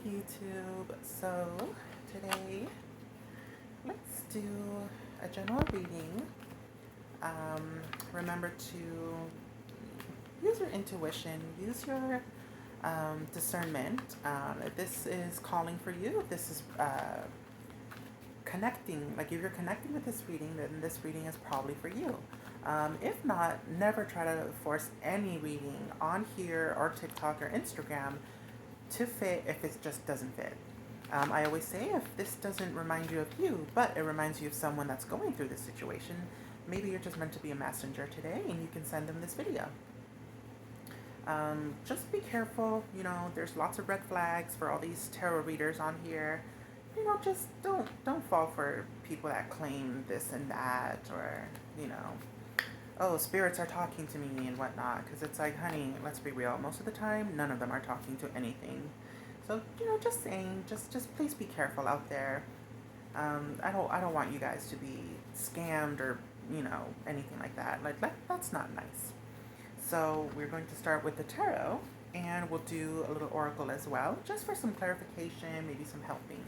YouTube. So today, let's do a general reading. Remember to use your intuition, use your discernment. If this is calling for you, if this is connecting, like if you're connecting with this reading, then this reading is probably for you. If not, never try to force any reading on here or TikTok or Instagram to fit if it just doesn't fit. I always say if this doesn't remind you of you, but it reminds you of someone that's going through this situation, maybe you're just meant to be a messenger today and you can send them this video. Just be careful, there's lots of red flags for all these tarot readers on here. Just don't fall for people that claim this and that, or, oh, spirits are talking to me and whatnot, because it's like, honey, let's be real, most of the time none of them are talking to anything. So, just saying, just please be careful out there. I don't want you guys to be scammed or, anything like that. That's not nice. So we're going to start with the tarot, and we'll do a little oracle as well, just for some clarification, maybe some helping.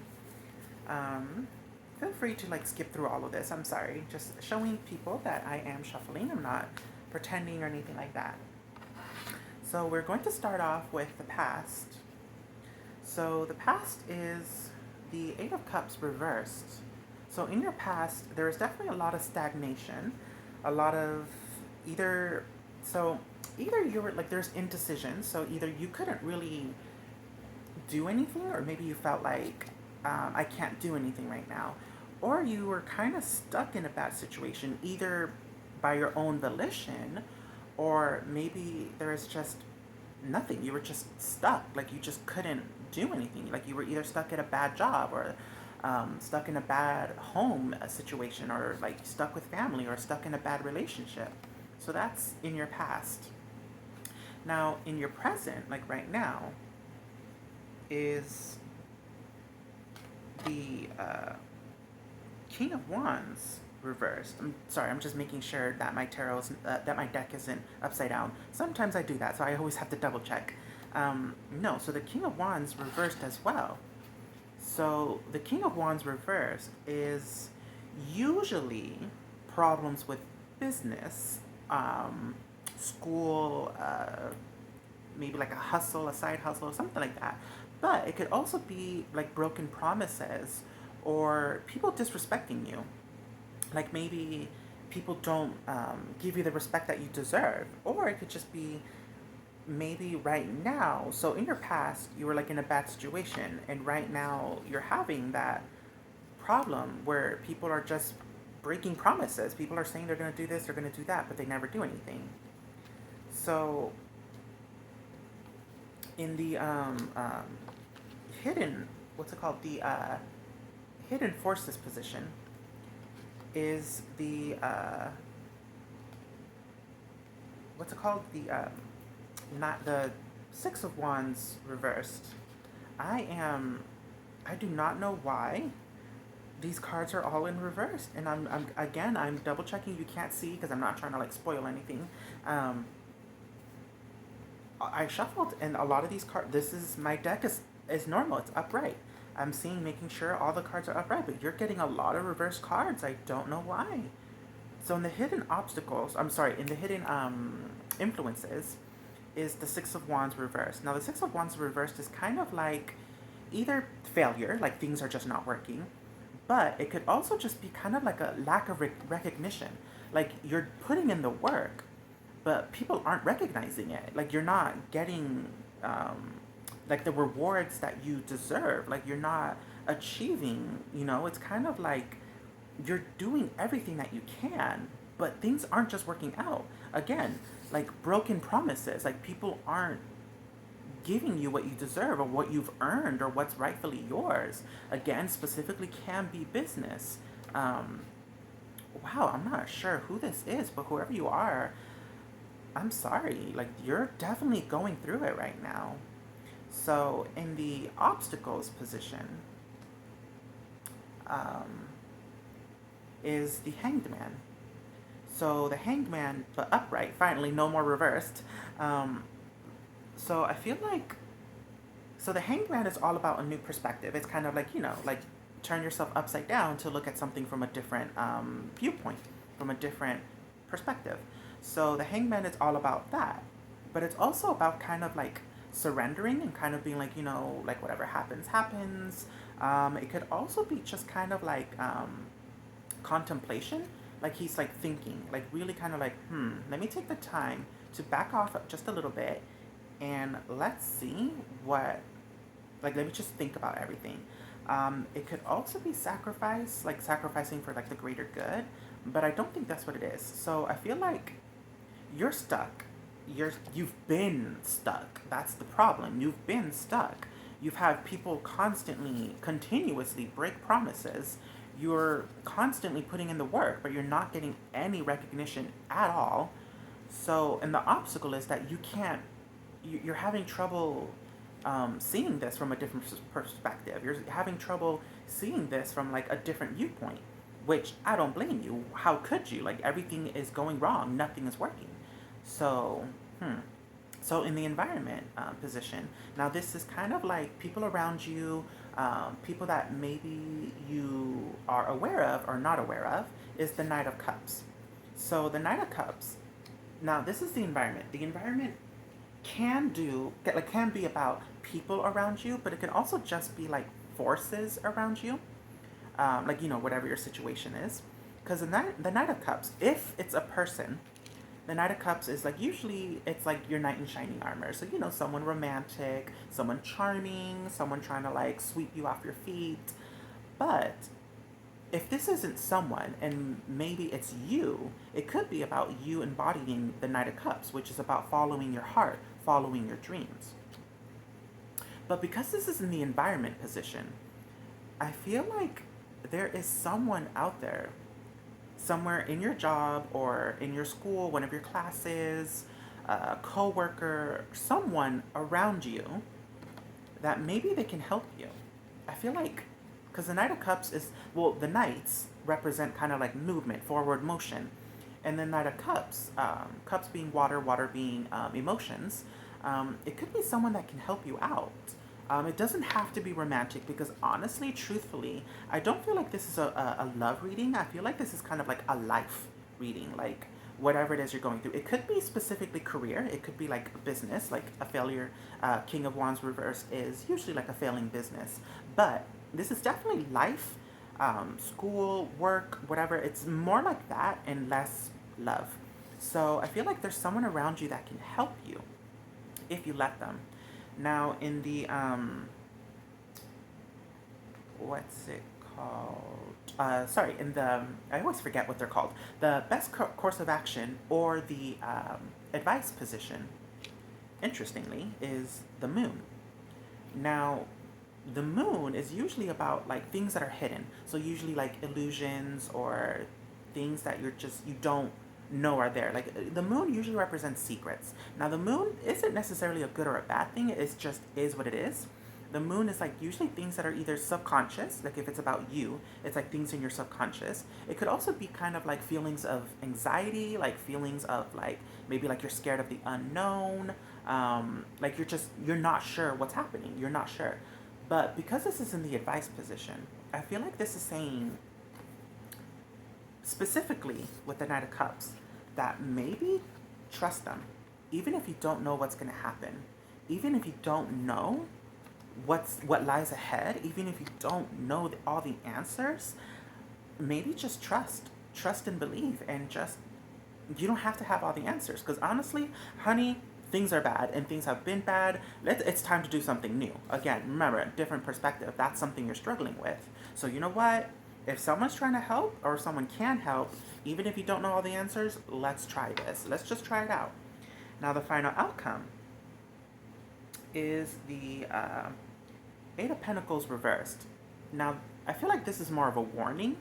Feel free to skip through all of this. I'm sorry, just showing people that I am shuffling. I'm not pretending or anything like that. So we're going to start off with the past. So the past is the Eight of Cups reversed. So in your past, there is definitely a lot of stagnation, a lot of either you were there's indecision. So either you couldn't really do anything, or maybe you felt like I can't do anything right now, or you were kind of stuck in a bad situation, either by your own volition, or maybe there is just nothing. You were just stuck, like you just couldn't do anything. Like you were either stuck at a bad job, or stuck in a bad home situation, or stuck with family, or stuck in a bad relationship. So that's in your past. Now, in your present, like right now, is the King of Wands reversed. I'm sorry, I'm just making sure that my that my deck isn't upside down. Sometimes I do that, so I always have to double check. No, so the King of Wands reversed as well. So the King of Wands reversed is usually problems with business, school, maybe like a hustle, a side hustle, or something like that. But it could also be like broken promises, or people disrespecting you. Like maybe people don't give you the respect that you deserve. Or it could just be maybe right now. So in your past, you were in a bad situation. And right now, you're having that problem where people are just breaking promises. People are saying they're going to do this, they're going to do that, but they never do anything. So in the hidden, what's it called? The hidden forces position is the what's it called? The not the Six of Wands reversed. I do not know why these cards are all in reverse, and I'm double checking. You can't see because I'm not trying to spoil anything. I shuffled, and a lot of these cards. This is my deck is normal. It's upright. I'm making sure all the cards are upright, but you're getting a lot of reverse cards. I don't know why. So in the hidden obstacles, in the hidden influences, is the Six of Wands reversed. Now the Six of Wands reversed is kind of like either failure, like things are just not working, but it could also just be kind of like a lack of recognition. Like you're putting in the work, but people aren't recognizing it. Like you're not getting the rewards that you deserve. Like you're not achieving. It's kind of like you're doing everything that you can, but things aren't just working out. Again, like broken promises. Like people aren't giving you what you deserve, or what you've earned, or what's rightfully yours. Again, specifically can be business. Wow, I'm not sure who this is, but whoever you are, I'm sorry. Like you're definitely going through it right now. So in the obstacles position is the Hanged Man. So the Hanged Man, but upright, finally, no more reversed. So I feel like So the Hanged Man is all about a new perspective. It's kind of like, like turn yourself upside down to look at something from a different viewpoint, from a different perspective. So the Hanged Man is all about that. But it's also about kind of like surrendering and kind of being like, like whatever happens, happens. It could also be just kind of like contemplation. Like he's like thinking, like really kind of like, let me take the time to back off just a little bit and let's see what, like, let me just think about everything. It could also be sacrifice, like sacrificing for like the greater good, but I don't think that's what it is. So I feel like you're stuck. You've been stuck. That's the problem. You've been stuck. You've had people constantly, continuously break promises. You're constantly putting in the work, but you're not getting any recognition at all. So, and the obstacle is that you can't, you're having trouble seeing this from a different perspective. You're having trouble seeing this from like a different viewpoint, which I don't blame you. How could you? Like everything is going wrong, nothing is working. So, so in the environment position, now this is kind of like people around you, people that maybe you are aware of or not aware of, is the Knight of Cups. So the Knight of Cups, now this is the environment. The environment can be about people around you, but it can also just be like forces around you, like whatever your situation is. Because the Knight of Cups, if it's a person, the Knight of Cups is like usually it's like your knight in shining armor. So someone romantic, someone charming, someone trying to like sweep you off your feet. But if this isn't someone and maybe it's you, it could be about you embodying the Knight of Cups, which is about following your heart, following your dreams. But because this is in the environment position, I feel like there is someone out there, somewhere in your job or in your school, one of your classes, a coworker, someone around you that maybe they can help you. I feel like, because the Knight of Cups is, well, the Knights represent kind of like movement, forward motion. And the Knight of Cups, cups being water, water being emotions, it could be someone that can help you out. It doesn't have to be romantic because honestly, truthfully, I don't feel like this is a love reading. I feel like this is kind of like a life reading, like whatever it is you're going through. It could be specifically career. It could be like business, like a failure. King of Wands reverse is usually like a failing business. But this is definitely life, school, work, whatever. It's more like that and less love. So I feel like there's someone around you that can help you if you let them. Now in the what's it called? Sorry, in the I always forget what they're called. The best course of action or the advice position, interestingly, is the Moon. Now, the Moon is usually about like things that are hidden. So usually like illusions or things that you don't know are there. Like the Moon usually represents secrets. Now the Moon isn't necessarily a good or a bad thing. It's just is what it is. The Moon is like usually things that are either subconscious, like if it's about you, it's like things in your subconscious. It could also be kind of like feelings of anxiety, like feelings of like maybe like you're scared of the unknown, like you're not sure what's happening. You're not sure. But because this is in the advice position, I feel like this is saying specifically with the Knight of Cups that maybe trust them, even if you don't know what's going to happen, even if you don't know what lies ahead, even if you don't know all the answers, maybe just trust and believe, and just you don't have to have all the answers. Because honestly, honey, things are bad and things have been bad. It's time to do something new. Again, remember, a different perspective. That's something you're struggling with. So you know what? If someone's trying to help or someone can help, even if you don't know all the answers, let's try this. Let's just try it out. Now the final outcome is the Eight of Pentacles reversed. Now, I feel like this is more of a warning.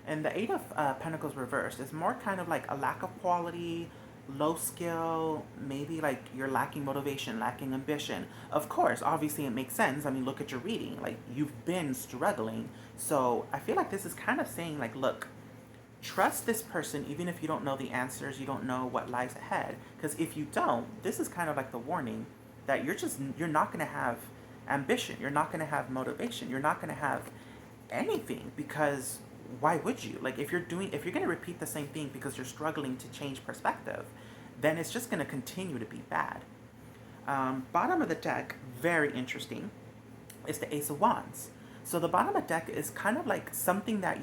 And the Eight of Pentacles reversed is more kind of like a lack of quality, low skill, maybe like you're lacking motivation, lacking ambition. Of course, obviously it makes sense. I mean, look at your reading. Like, you've been struggling. So I feel like this is kind of saying like, look, trust this person even if you don't know the answers, you don't know what lies ahead. Because if you don't, this is kind of like the warning that you're not going to have ambition. You're not going to have motivation. You're not going to have anything, because why would you? Like, if you're going to repeat the same thing because you're struggling to change perspective, then it's just going to continue to be bad. Bottom of the deck, very interesting, is the Ace of Wands. So the bottom of the deck is kind of like something that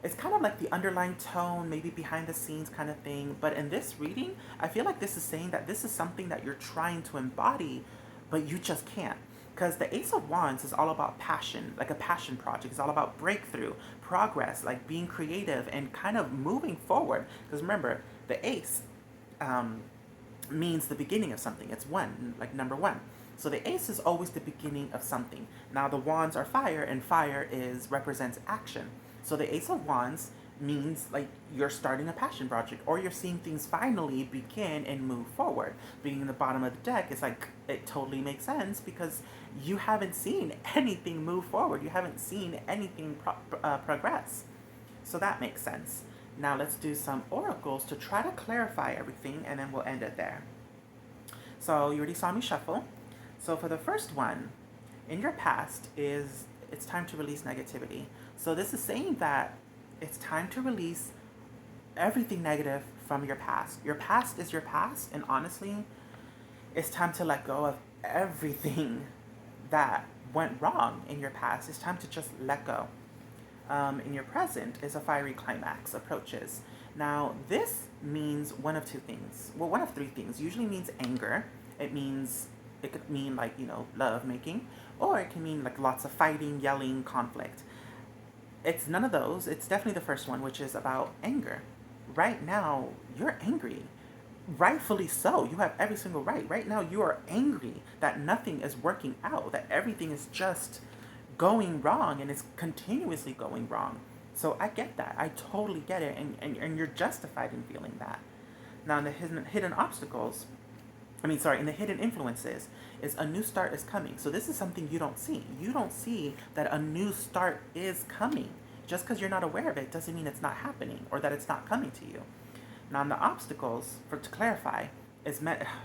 it's kind of like the underlying tone, maybe behind the scenes kind of thing. But in this reading, I feel like this is saying that this is something that you're trying to embody, but you just can't. Because the Ace of Wands is all about passion, like a passion project. It's all about breakthrough, progress, like being creative and kind of moving forward. Because remember, the Ace means the beginning of something. It's one, like number one. So the ace is always the beginning of something. Now the wands are fire, and fire represents action. So the Ace of Wands means like you're starting a passion project, or you're seeing things finally begin and move forward. Being in the bottom of the deck, it's like it totally makes sense because you haven't seen anything move forward. You haven't seen anything progress. So that makes sense. Now let's do some oracles to try to clarify everything, and then we'll end it there. So you already saw me shuffle. So for the first one, in your past it's time to release negativity. So this is saying that it's time to release everything negative from your past. Your past is your past, and honestly, it's time to let go of everything that went wrong in your past. It's time to just let go. In your present is a fiery climax approaches. Now, this means one of two things. Well, one of three things. Usually means anger. It could mean like, love making, or it can mean like lots of fighting, yelling, conflict. It's none of those. It's definitely the first one, which is about anger. Right now, you're angry. Rightfully so. You have every single right. Right now, you are angry that nothing is working out, that everything is just going wrong and it's continuously going wrong. So I get that. I totally get it. And you're justified in feeling that. Now, in the hidden obstacles, in the hidden influences, is a new start is coming. So this is something you don't see. You don't see that a new start is coming. Just because you're not aware of it doesn't mean it's not happening or that it's not coming to you. Now, in the obstacles, to clarify, is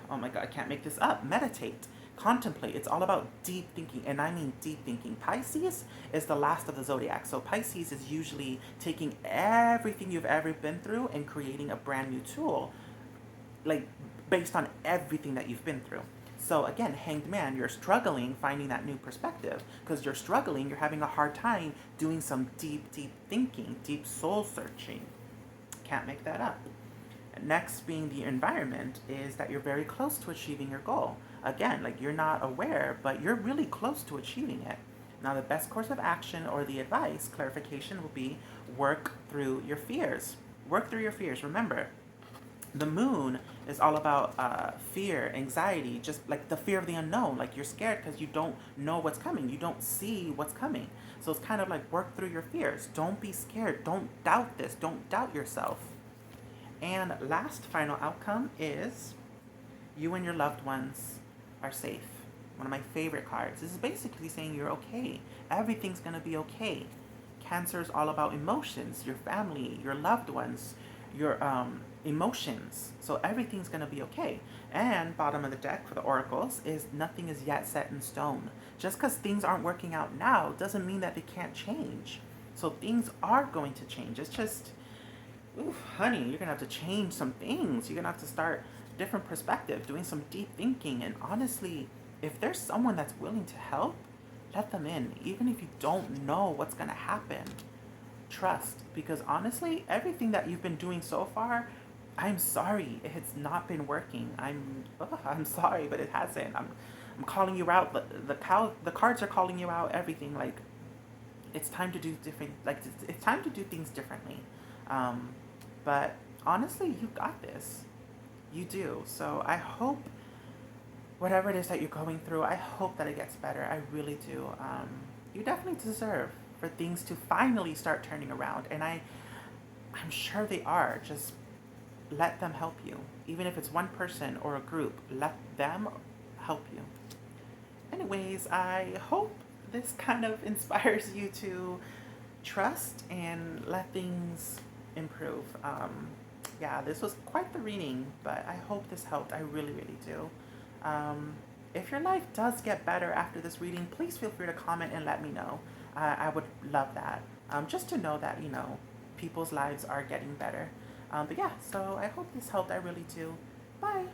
oh my God, I can't make this up. Meditate, contemplate. It's all about deep thinking, and I mean deep thinking. Pisces is the last of the zodiac. So Pisces is usually taking everything you've ever been through and creating a brand new tool, like based on everything that you've been through. So again, Hanged Man, you're struggling finding that new perspective because you're struggling. You're having a hard time doing some deep, deep thinking, deep soul searching. Can't make that up. Next, being the environment, is that you're very close to achieving your goal. Again, like you're not aware, but you're really close to achieving it. Now, the best course of action or the advice, clarification, will be work through your fears. Work through your fears. Remember, the moon is all about fear, anxiety, just like the fear of the unknown. Like you're scared because you don't know what's coming. You don't see what's coming. So it's kind of like work through your fears. Don't be scared. Don't doubt this. Don't doubt yourself. And last final outcome is you and your loved ones are safe. One of my favorite cards. This is basically saying you're okay. Everything's going to be okay. Cancer is all about emotions, your family, your loved ones, your emotions. So everything's going to be okay. And bottom of the deck for the oracles is nothing is yet set in stone. Just because things aren't working out now doesn't mean that they can't change. So things are going to change. It's just, ooh, honey, you're going to have to change some things. You're going to have to start different perspective, doing some deep thinking. And honestly, if there's someone that's willing to help, let them in. Even if you don't know what's going to happen, trust. Because honestly, everything that you've been doing so far, I'm sorry, it's not been working. I'm sorry, but it hasn't. I'm calling you out. The cards are calling you out. Everything, like, it's time to do different. Like, it's time to do things differently. But honestly, you got this. You do. So I hope whatever it is that you're going through, I hope that it gets better. I really do. You definitely deserve for things to finally start turning around, and I'm sure they are. Just let them help you. Even if it's one person or a group, let them help you. Anyways, I hope this kind of inspires you to trust and let things improve. Yeah, this was quite the reading, but I hope this helped. I really, really do. If your life does get better after this reading, please feel free to comment and let me know. I would love that. Just to know that, people's lives are getting better. But yeah, so I hope this helped. I really do. Bye.